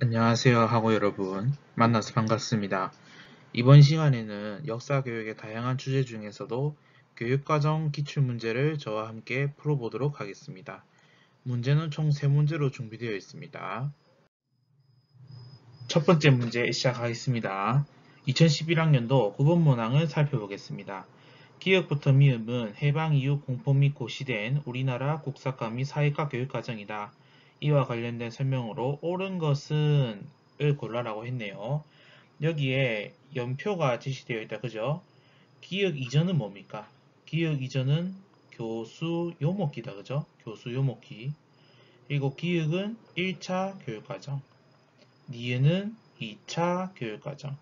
안녕하세요 학우 여러분, 만나서 반갑습니다. 이번 시간에는 역사교육의 다양한 주제 중에서도 교육과정 기출문제를 저와 함께 풀어보도록 하겠습니다. 문제는 총 3문제로 준비되어 있습니다. 첫 번째 문제 시작하겠습니다. 2011학년도 9번 문항을 살펴보겠습니다. 기역부터 미음은 해방 이후 공포 및 고시된 우리나라 국사과 및 사회과 교육과정이다. 이와 관련된 설명으로 옳은 것은 을 골라라고 했네요. 여기에 연표가 제시되어 있다. 그죠? 기역 이전은 뭡니까? 기역 이전은 교수 요목기다. 그죠? 교수 요목기. 그리고 기역은 1차 교육과정. 니은은 2차 교육과정.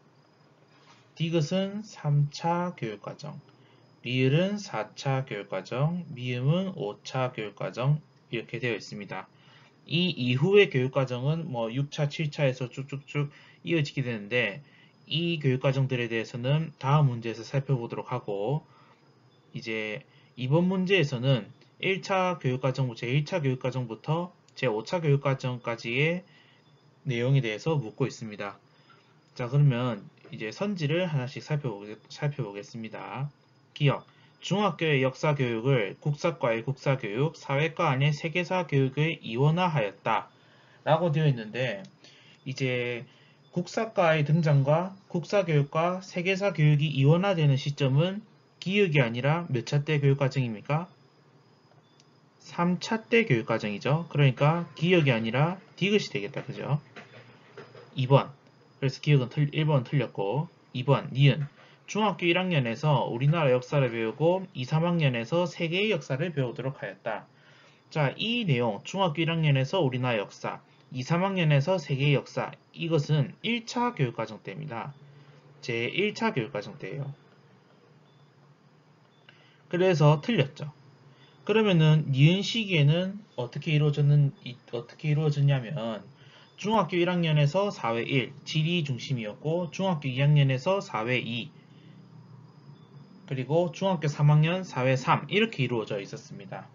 디귿은 3차 교육과정. 리을은 4차 교육과정. 미음은 5차 교육과정. 이렇게 되어 있습니다. 이 이후의 교육과정은 6차, 7차에서 쭉쭉쭉 이어지게 되는데 이 교육과정들에 대해서는 다음 문제에서 살펴보도록 하고 이제 이번 문제에서는 1차 교육과정, 제1차 교육과정부터 제5차 교육과정까지의 내용에 대해서 묻고 있습니다. 자, 그러면 이제 선지를 하나씩 살펴보겠습니다. 기억. 중학교의 역사교육을 국사과의 국사교육, 사회과 안의 세계사 교육의 이원화하였다. 라고 되어 있는데, 이제 국사과의 등장과 국사교육과 세계사 교육이 이원화되는 시점은 기역이 아니라 몇 차 때 교육과정입니까? 3차 때 교육과정이죠. 그러니까 기역이 아니라 디귿이 되겠다. 그죠? 2번. 그래서 기억은 1번 틀렸고 2번 니은 중학교 1학년에서 우리나라 역사를 배우고 2, 3학년에서 세계의 역사를 배우도록 하였다. 자, 이 내용 중학교 1학년에서 우리나라 역사 2, 3학년에서 세계의 역사 이것은 1차 교육과정 때입니다. 제 1차 교육과정 때예요. 그래서 틀렸죠. 그러면은 니은 시기에는 어떻게 이루어졌냐면 중학교 1학년에서 4회 1 지리 중심이었고 중학교 2학년에서 4회 2 그리고 중학교 3학년 4회 3 이렇게 이루어져 있었습니다.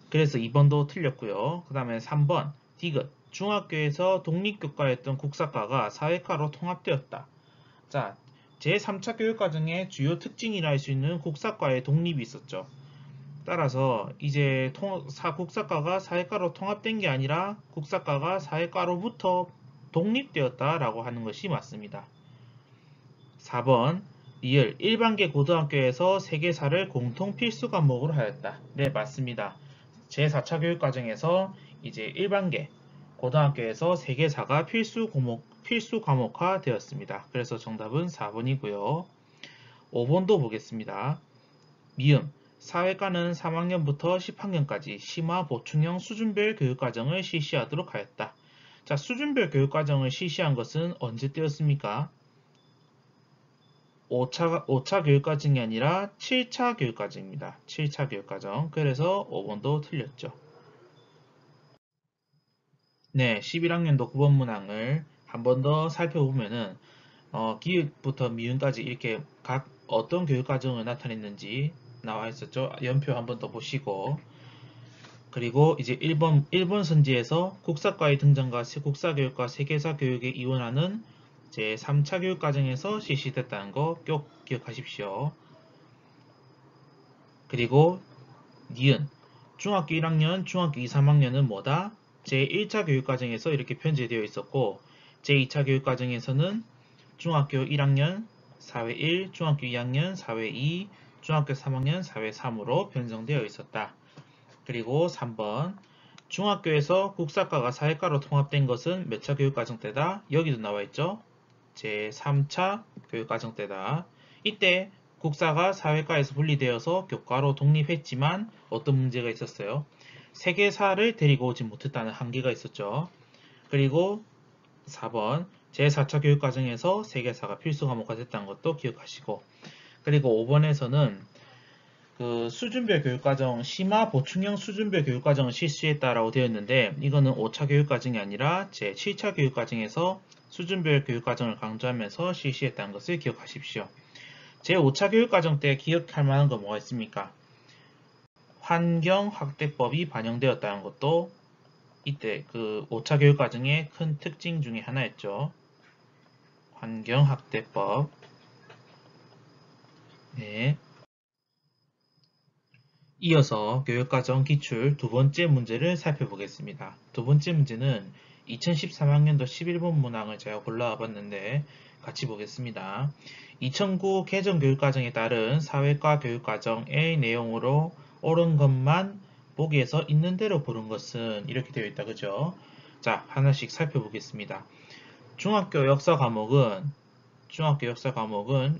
그래서 2번도 틀렸고요. 그 다음에 3번 디귿 중학교에서 독립교과였던 국사과가 사회과로 통합되었다. 자, 제3차 교육과정의 주요 특징이라 할 수 있는 국사과의 독립이 있었죠. 따라서 이제 국사과가 사회과로 통합된 게 아니라 국사과가 사회과로부터 독립되었다라고 하는 것이 맞습니다. 4번 리을 일반계 고등학교에서 세계사를 공통 필수 과목으로 하였다. 네, 맞습니다. 제4차 교육과정에서 이제 일반계 고등학교에서 세계사가 필수 과목화 되었습니다. 그래서 정답은 4번이고요. 5번도 보겠습니다. 미음 사회과는 3학년부터 10학년까지 심화 보충형 수준별 교육과정을 실시하도록 하였다. 자, 수준별 교육과정을 실시한 것은 언제 때였습니까? 5차 교육과정이 아니라 7차 교육과정입니다. 7차 교육과정. 그래서 5번도 틀렸죠. 네, 11학년도 9번 문항을 한 번 더 살펴보면은 기읍부터 미음까지 이렇게 각 어떤 교육과정을 나타냈는지 나와 있었죠. 연표 한 번 더 보시고 그리고 이제 1번 선지에서 국사과의 등장과 국사교육과 세계사 교육에 이원하는 제3차 교육과정에서 실시됐다는 거 꼭 기억하십시오. 그리고 니은 중학교 1학년, 중학교 2, 3학년은 뭐다? 제1차 교육과정에서 이렇게 편제되어 있었고 제2차 교육과정에서는 중학교 1학년 4회 1, 중학교 2학년 4회 2, 중학교 3학년 4회 3으로 변경되어 있었다. 그리고 3번 중학교에서 국사과가 사회과로 통합된 것은 몇 차 교육과정 때다? 여기도 나와있죠? 제3차 교육과정 때다. 이때 국사가 사회과에서 분리되어서 교과로 독립했지만 어떤 문제가 있었어요? 세계사를 데리고 오지 못했다는 한계가 있었죠. 그리고 4번 제4차 교육과정에서 세계사가 필수 과목화 됐다는 것도 기억하시고 그리고 5번에서는 그 수준별 교육과정, 심화 보충형 수준별 교육과정을 실시했다라고 되어 있는데 이거는 5차 교육과정이 아니라 제7차 교육과정에서 수준별 교육과정을 강조하면서 실시했다는 것을 기억하십시오. 제5차 교육과정 때 기억할 만한 거 뭐가 있습니까? 환경학대법이 반영되었다는 것도 이때 그 5차 교육과정의 큰 특징 중에 하나였죠. 환경학대법. 네. 이어서 교육과정 기출 두 번째 문제를 살펴보겠습니다. 두 번째 문제는 2013학년도 11번 문항을 제가 골라와 봤는데 같이 보겠습니다. 2009 개정 교육과정에 따른 사회과 교육과정의 내용으로 옳은 것만 보기에서 있는 대로 고른 것은 이렇게 되어 있다. 그죠? 자, 하나씩 살펴보겠습니다. 중학교 역사 과목은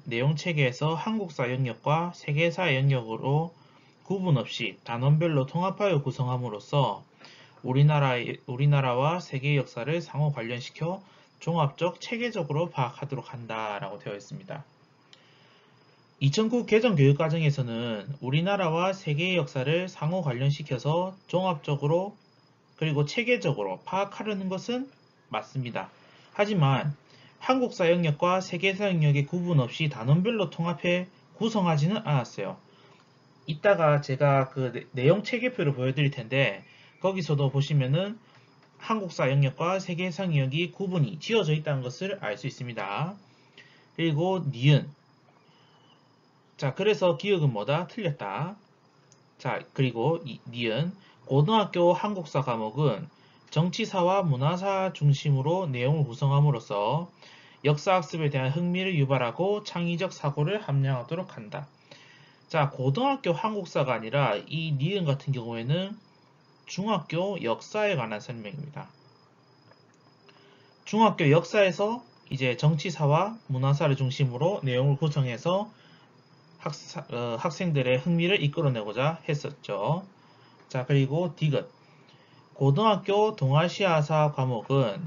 내용 체계에서 한국사 영역과 세계사 영역으로 구분 없이 단원별로 통합하여 구성함으로써 우리나라와 세계 역사를 상호 관련시켜 종합적 체계적으로 파악하도록 한다라고 되어 있습니다. 2009 개정 교육과정에서는 우리나라와 세계의 역사를 상호 관련시켜서 종합적으로 그리고 체계적으로 파악하려는 것은 맞습니다. 하지만 한국사 영역과 세계사 영역의 구분 없이 단원별로 통합해 구성하지는 않았어요. 이따가 제가 그 내용 체계표를 보여드릴 텐데 거기서도 보시면은 한국사 영역과 세계사 영역이 구분이 지어져 있다는 것을 알 수 있습니다. 그리고 니은. 자, 그래서 기억은 뭐다? 틀렸다. 자, 그리고 니은. 고등학교 한국사 과목은 정치사와 문화사 중심으로 내용을 구성함으로써 역사학습에 대한 흥미를 유발하고 창의적 사고를 함양하도록 한다. 자, 고등학교 한국사가 아니라 이 니은 같은 경우에는 중학교 역사에 관한 설명입니다. 중학교 역사에서 이제 정치사와 문화사를 중심으로 내용을 구성해서 학생들의 흥미를 이끌어내고자 했었죠. 자, 그리고 디귿. 고등학교 동아시아사 과목은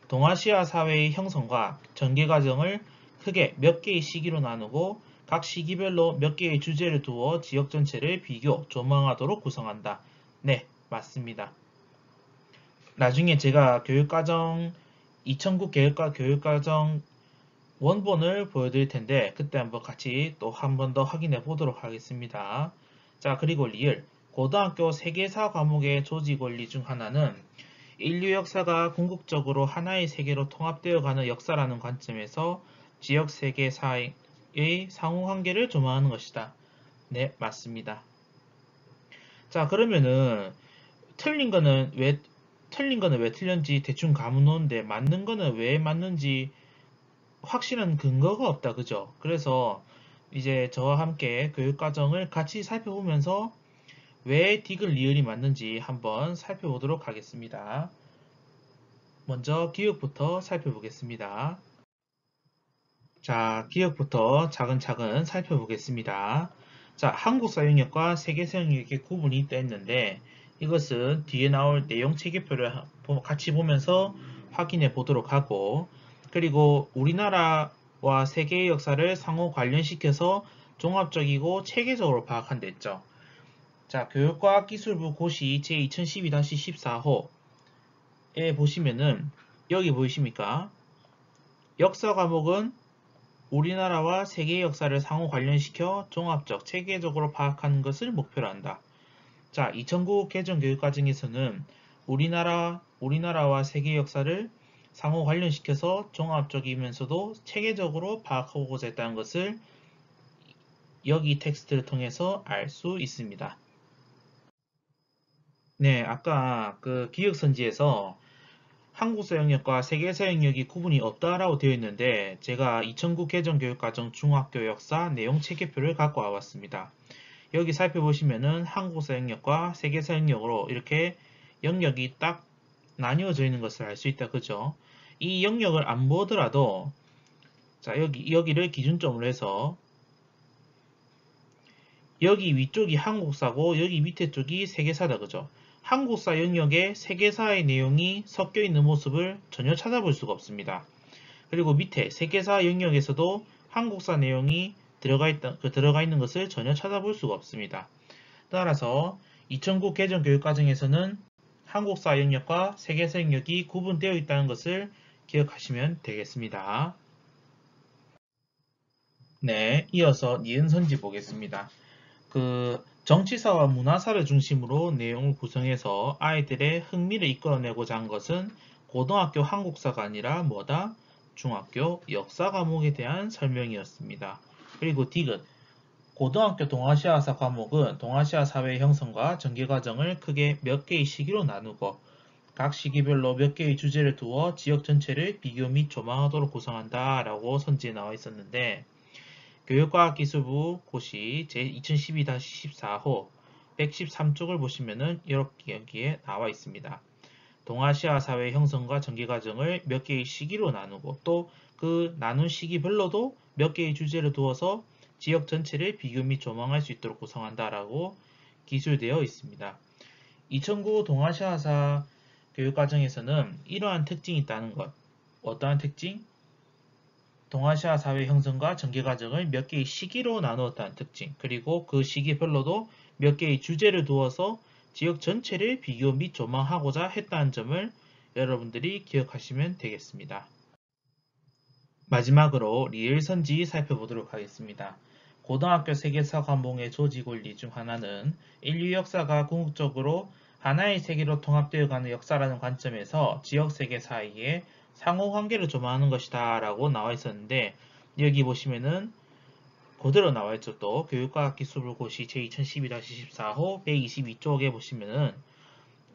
동아시아 사회의 형성과 전개 과정을 크게 몇 개의 시기로 나누고 각 시기별로 몇 개의 주제를 두어 지역 전체를 비교, 조망하도록 구성한다. 네, 맞습니다. 나중에 제가 2009 교육과정 원본을 보여드릴 텐데 그때 한번 같이 또 한 번 더 확인해 보도록 하겠습니다. 자, 그리고 리을. 고등학교 세계사 과목의 조직 원리 중 하나는 인류 역사가 궁극적으로 하나의 세계로 통합되어 가는 역사라는 관점에서 지역 세계사의 상호관계를 조망하는 것이다. 네, 맞습니다. 자, 그러면은 틀린 거는 왜 틀렸는지 대충 감은 오는데 맞는 거는 왜 맞는지 확실한 근거가 없다. 그죠? 그래서 이제 저와 함께 교육과정을 같이 살펴보면서 왜 디귿 리을이 맞는지 한번 살펴보도록 하겠습니다. 먼저 기억부터 살펴보겠습니다. 자, 기억부터 차근차근 살펴보겠습니다. 자, 한국사 영역과 세계사 영역의 구분이 있다 했는데 이것은 뒤에 나올 내용 체계표를 같이 보면서 확인해 보도록 하고 그리고 우리나라와 세계의 역사를 상호 관련시켜서 종합적이고 체계적으로 파악한다 했죠. 자, 교육과학기술부 고시 제2012-14호에 보시면은 여기 보이십니까? 역사 과목은 우리나라와 세계의 역사를 상호 관련시켜 종합적, 체계적으로 파악하는 것을 목표로 한다. 자, 2009 개정 교육과정에서는 우리나라와 세계의 역사를 상호 관련시켜서 종합적이면서도 체계적으로 파악하고자 했다는 것을 여기 텍스트를 통해서 알 수 있습니다. 네, 아까 그 기억선지에서 한국사 영역과 세계사 영역이 구분이 없다라고 되어 있는데 제가 2009 개정 교육과정 중학교 역사 내용 체계표를 갖고 와봤습니다. 여기 살펴보시면은 한국사 영역과 세계사 영역으로 이렇게 영역이 딱 나뉘어져 있는 것을 알 수 있다. 그죠? 이 영역을 안 보더라도 자, 여기를 기준점으로 해서 여기 위쪽이 한국사고 여기 밑에 쪽이 세계사다. 그죠? 한국사 영역에 세계사의 내용이 섞여 있는 모습을 전혀 찾아볼 수가 없습니다. 그리고 밑에 세계사 영역에서도 한국사 내용이 들어가 있는 것을 전혀 찾아볼 수가 없습니다. 따라서 2009 개정 교육과정에서는 한국사 영역과 세계사 영역이 구분되어 있다는 것을 기억하시면 되겠습니다. 네, 이어서 니은선지 보겠습니다. 정치사와 문화사를 중심으로 내용을 구성해서 아이들의 흥미를 이끌어내고자 한 것은 고등학교 한국사가 아니라 뭐다? 중학교 역사 과목에 대한 설명이었습니다. 그리고 디귿. 고등학교 동아시아사 과목은 동아시아 사회 형성과 전개 과정을 크게 몇 개의 시기로 나누고 각 시기별로 몇 개의 주제를 두어 지역 전체를 비교 및 조망하도록 구성한다 라고 선지에 나와 있었는데 교육과학기술부 고시 제2012-14호 113쪽을 보시면은 이렇게 여기에 나와 있습니다. 동아시아 사회 형성과 전개 과정을 몇 개의 시기로 나누고 또 그 나눈 시기별로도 몇 개의 주제를 두어서 지역 전체를 비교 및 조망할 수 있도록 구성한다라고 기술되어 있습니다. 2009 동아시아사 교육과정에서는 이러한 특징이 있다는 것. 어떠한 특징? 동아시아 사회 형성과 전개 과정을 몇 개의 시기로 나누었다는 특징, 그리고 그 시기별로도 몇 개의 주제를 두어서 지역 전체를 비교 및 조망하고자 했다는 점을 여러분들이 기억하시면 되겠습니다. 마지막으로 리을선지 살펴보도록 하겠습니다. 고등학교 세계사 과목의 조직 원리 중 하나는 인류 역사가 궁극적으로 하나의 세계로 통합되어가는 역사라는 관점에서 지역 세계 사이에 상호관계를 조망하는 것이다 라고 나와 있었는데 여기 보시면은 그대로 나와 있죠. 또 교육과학기술고시 제2012-14호 122쪽에 보시면은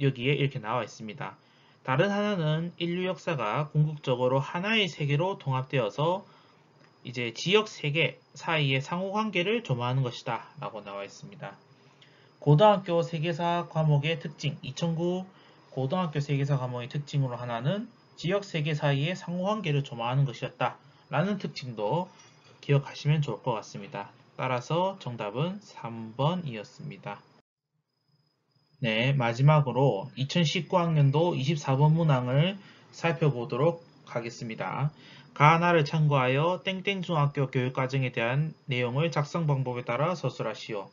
여기에 이렇게 나와 있습니다. 다른 하나는 인류 역사가 궁극적으로 하나의 세계로 통합되어서 이제 지역 세계 사이의 상호관계를 조망하는 것이다 라고 나와 있습니다. 고등학교 세계사 과목의 특징 2009 고등학교 세계사 과목의 특징으로 하나는 지역 세계 사이의 상호관계를 조망하는 것이었다 라는 특징도 기억하시면 좋을 것 같습니다. 따라서 정답은 3번이었습니다. 네, 마지막으로 2019학년도 24번 문항을 살펴보도록 하겠습니다. 가하나를 참고하여 땡땡중학교 교육과정에 대한 내용을 작성 방법에 따라 서술하시오.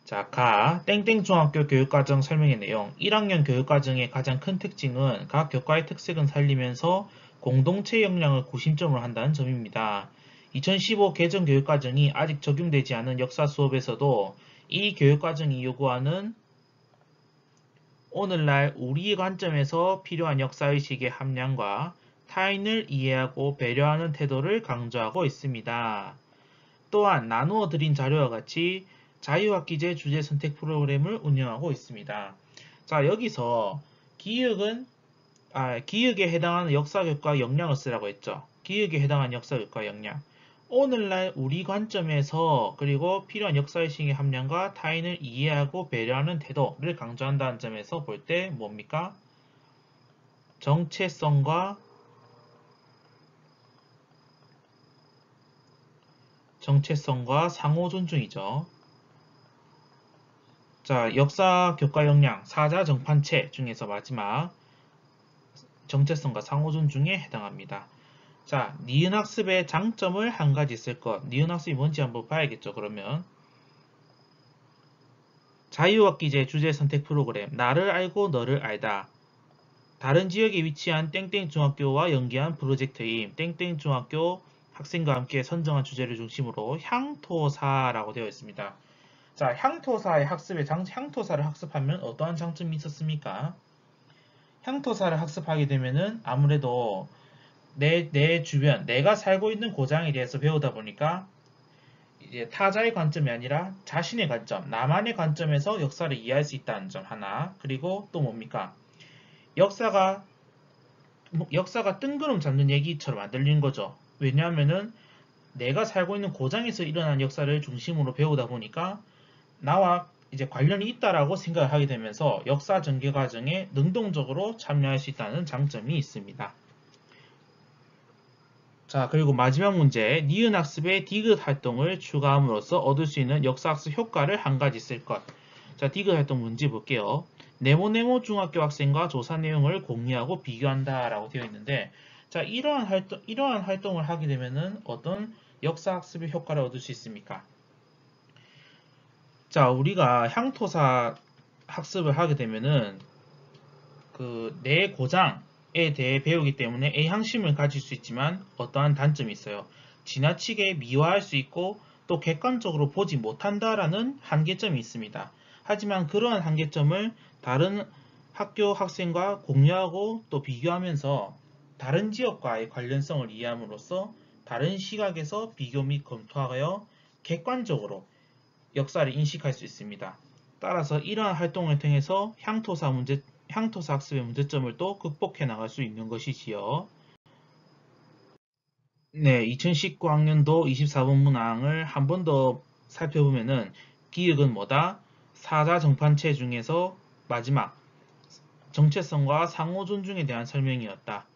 자, 땡땡중학교 교육과정 설명의 내용 1학년 교육과정의 가장 큰 특징은 각 교과의 특색은 살리면서 공동체 역량을 구심점으로 한다는 점입니다. 2015 개정 교육과정이 아직 적용되지 않은 역사 수업에서도 이 교육과정이 요구하는 오늘날 우리의 관점에서 필요한 역사의식의 함량과 타인을 이해하고 배려하는 태도를 강조하고 있습니다. 또한 나누어 드린 자료와 같이 자유학기제 주제 선택 프로그램을 운영하고 있습니다. 자, 여기서 기억에 해당하는 역사교과 역량을 쓰라고 했죠. 기억에 해당하는 역사교과 역량. 오늘날 우리 관점에서 그리고 필요한 역사의식의 함량과 타인을 이해하고 배려하는 태도를 강조한다는 점에서 볼 때 뭡니까? 정체성과 상호 존중이죠. 자, 역사 교과 역량 사자 정판체 중에서 마지막 정체성과 상호 존중에 해당합니다. 자, 니은 학습의 장점을 한 가지 쓸 것. 니은 학습이 뭔지 한번 봐야겠죠. 그러면 자유학기제 주제 선택 프로그램 나를 알고 너를 알다. 다른 지역에 위치한 땡땡중학교와 연계한 프로젝트임 땡땡중학교 학생과 함께 선정한 주제를 중심으로 향토사라고 되어 있습니다. 자, 향토사를 학습하면 어떠한 장점이 있었습니까? 향토사를 학습하게 되면은 아무래도 내 주변, 내가 살고 있는 고장에 대해서 배우다 보니까 이제 타자의 관점이 아니라 자신의 관점, 나만의 관점에서 역사를 이해할 수 있다는 점 하나. 그리고 또 뭡니까? 역사가 뜬구름 잡는 얘기처럼 안 들리는 거죠. 왜냐하면은 내가 살고 있는 고장에서 일어난 역사를 중심으로 배우다 보니까 나와 이제 관련이 있다라고 생각을 하게 되면서 역사 전개 과정에 능동적으로 참여할 수 있다는 장점이 있습니다. 자, 그리고 마지막 문제, 니은 학습에 디귿 활동을 추가함으로써 얻을 수 있는 역사학습 효과를 한 가지 쓸 것. 자, 디귿 활동 문제 볼게요. 네모네모 중학교 학생과 조사 내용을 공유하고 비교한다 라고 되어 있는데, 자, 이러한 활동을 하게 되면은 어떤 역사학습의 효과를 얻을 수 있습니까? 자, 우리가 향토사 학습을 하게 되면은 내 고장에 대해 배우기 때문에 애향심을 가질 수 있지만 어떠한 단점이 있어요. 지나치게 미화할 수 있고 또 객관적으로 보지 못한다라는 한계점이 있습니다. 하지만 그러한 한계점을 다른 학교 학생과 공유하고 또 비교하면서 다른 지역과의 관련성을 이해함으로써 다른 시각에서 비교 및 검토하여 객관적으로 역사를 인식할 수 있습니다. 따라서 이러한 활동을 통해서 향토사 학습의 문제점을 또 극복해 나갈 수 있는 것이지요. 네, 2019학년도 24번 문항을 한 번 더 살펴보면은 기억은 뭐다? 사자정판체 중에서 마지막 정체성과 상호 존중에 대한 설명이었다.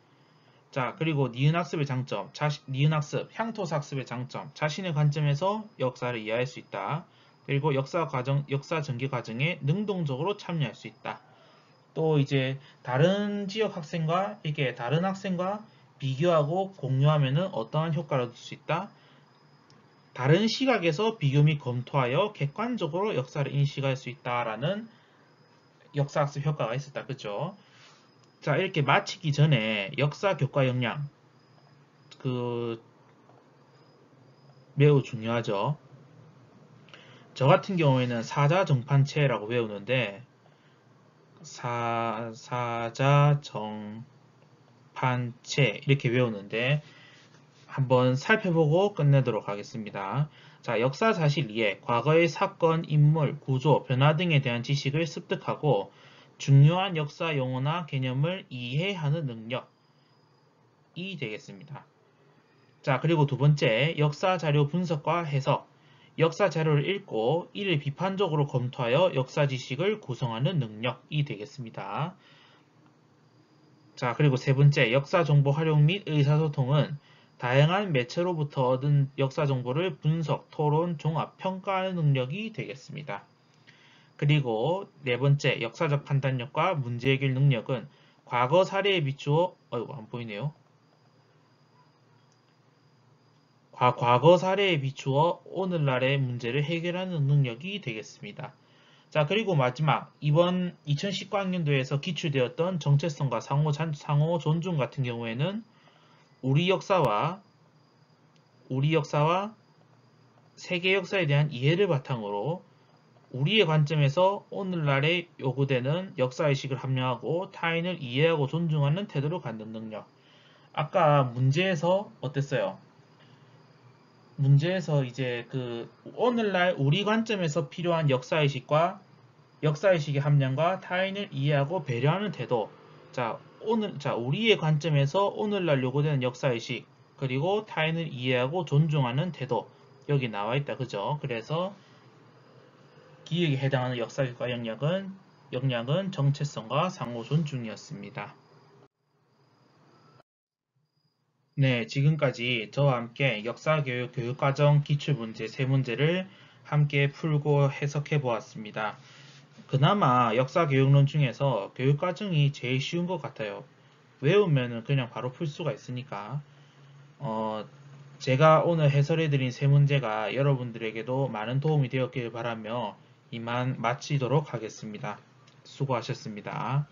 자, 그리고 니은학습의 장점, 니은학습, 향토사학습의 장점, 자신의 관점에서 역사를 이해할 수 있다. 그리고 역사 전개 과정에 능동적으로 참여할 수 있다. 또 이제 다른 지역 학생과 이게 다른 학생과 비교하고 공유하면은 어떠한 효과를 얻을 수 있다? 다른 시각에서 비교 및 검토하여 객관적으로 역사를 인식할 수 있다라는 역사학습 효과가 있었다. 그죠? 자, 이렇게 마치기 전에 역사 교과 역량 매우 중요하죠. 저 같은 경우에는 사자정판체라고 외우는데 사자정판체 이렇게 외우는데 한번 살펴보고 끝내도록 하겠습니다. 자, 역사 사실 이해, 과거의 사건, 인물, 구조, 변화 등에 대한 지식을 습득하고 중요한 역사 용어나 개념을 이해하는 능력이 되겠습니다. 자, 그리고 두 번째, 역사 자료 분석과 해석. 역사 자료를 읽고 이를 비판적으로 검토하여 역사 지식을 구성하는 능력이 되겠습니다. 자, 그리고 세 번째, 역사 정보 활용 및 의사소통은 다양한 매체로부터 얻은 역사 정보를 분석, 토론, 종합, 평가하는 능력이 되겠습니다. 그리고 네 번째, 역사적 판단력과 문제 해결 능력은 과거 사례에 비추어, 안 보이네요. 과거 사례에 비추어 오늘날의 문제를 해결하는 능력이 되겠습니다. 자, 그리고 마지막, 이번 2019학년도에서 기출되었던 정체성과 상호 존중 같은 경우에는 우리 역사와 세계 역사에 대한 이해를 바탕으로 우리의 관점에서 오늘날에 요구되는 역사의식을 함량하고 타인을 이해하고 존중하는 태도를 갖는 능력. 아까 문제에서 어땠어요? 문제에서 이제 오늘날 우리 관점에서 필요한 역사의식의 함량과 타인을 이해하고 배려하는 태도. 자, 우리의 관점에서 오늘날 요구되는 역사의식, 그리고 타인을 이해하고 존중하는 태도. 여기 나와 있다. 그죠? 그래서 기획에 해당하는 역사교과 역량은 정체성과 상호 존중이었습니다. 네, 지금까지 저와 함께 역사교육 교육과정 기출문제 3문제를 함께 풀고 해석해 보았습니다. 그나마 역사교육론 중에서 교육과정이 제일 쉬운 것 같아요. 외우면 그냥 바로 풀 수가 있으니까. 제가 오늘 해설해드린 3문제가 여러분들에게도 많은 도움이 되었길 바라며 이만 마치도록 하겠습니다. 수고하셨습니다.